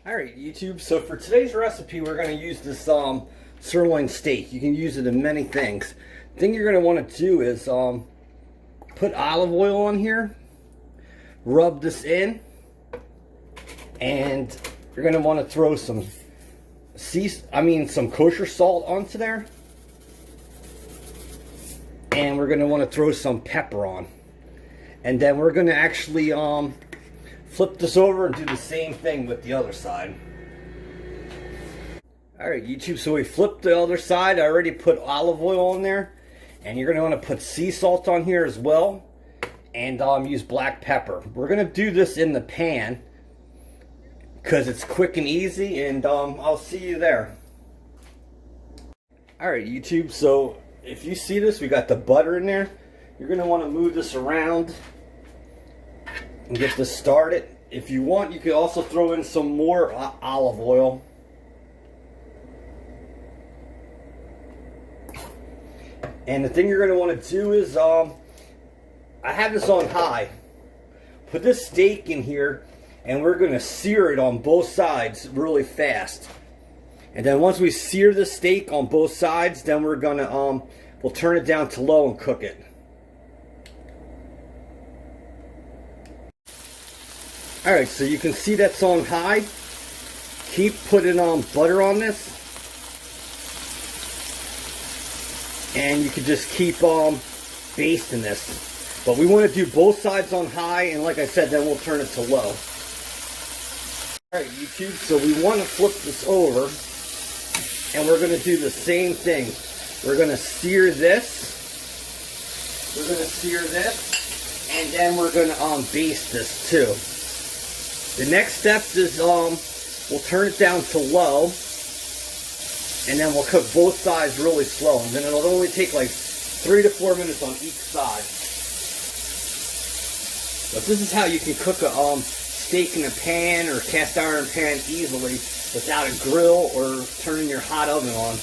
Alright YouTube, so for today's recipe we're going to use this sirloin steak. You can use it in many things. The thing you're going to want to do is put olive oil on here, rub this in, and you're going to want to throw some kosher salt onto there, and we're going to want to throw some pepper on, and then we're going to actually flip this over and do the same thing with the other side. Alright YouTube, so we flipped the other side. I already put olive oil on there, and you're going to want to put sea salt on here as well, and use black pepper. We're going to do this in the pan because it's quick and easy, and I'll see you there. Alright YouTube, so if you see this, we got the butter in there. You're going to want to move this around and get this started. If you want, you could also throw in some more olive oil. And the thing you're going to want to do is, I have this on high. Put this steak in here, and we're going to sear it on both sides really fast. And then once we sear the steak on both sides, then we're going to, we'll turn it down to low and cook it. Alright, so you can see that's on high. Keep putting butter on this. And you can just keep basting this. But we want to do both sides on high, and like I said, then we'll turn it to low. Alright YouTube, so we want to flip this over, and we're going to do the same thing. We're going to sear this. We're going to sear this, and then we're going to baste this too. The next step is we'll turn it down to low, and then we'll cook both sides really slow, and then it'll only take like 3 to 4 minutes on each side. But this is how you can cook a steak in a pan or cast iron pan easily without a grill or turning your hot oven on.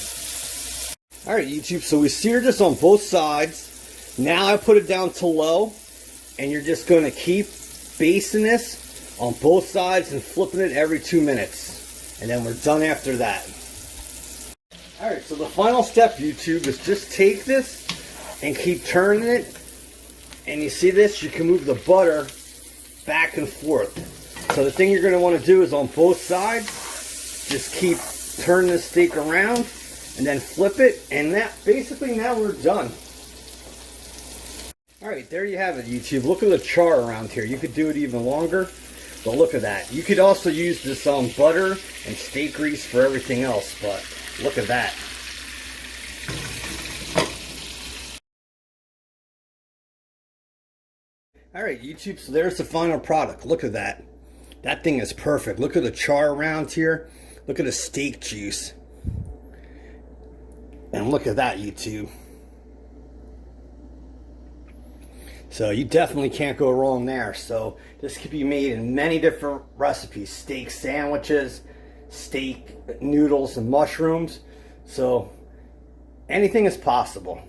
Alright YouTube, so we seared this on both sides. Now I put it down to low, and you're just going to keep basting this on both sides and flipping it every 2 minutes, and then we're done after that. Alright, so the final step YouTube is just take this and keep turning it, and you see this, you can move the butter back and forth. So the thing you're going to want to do is on both sides, just keep turning the steak around and then flip it, and that basically now we're done. Alright, there you have it YouTube. Look at the char around here. You could do it even longer. But look at that. You could also use this butter and steak grease for everything else, but look at that. Alright YouTube, so there's the final product. Look at that. That thing is perfect. Look at the char around here. Look at the steak juice. And look at that YouTube. So you definitely can't go wrong there. So this could be made in many different recipes. Steak sandwiches, steak noodles and mushrooms. So anything is possible.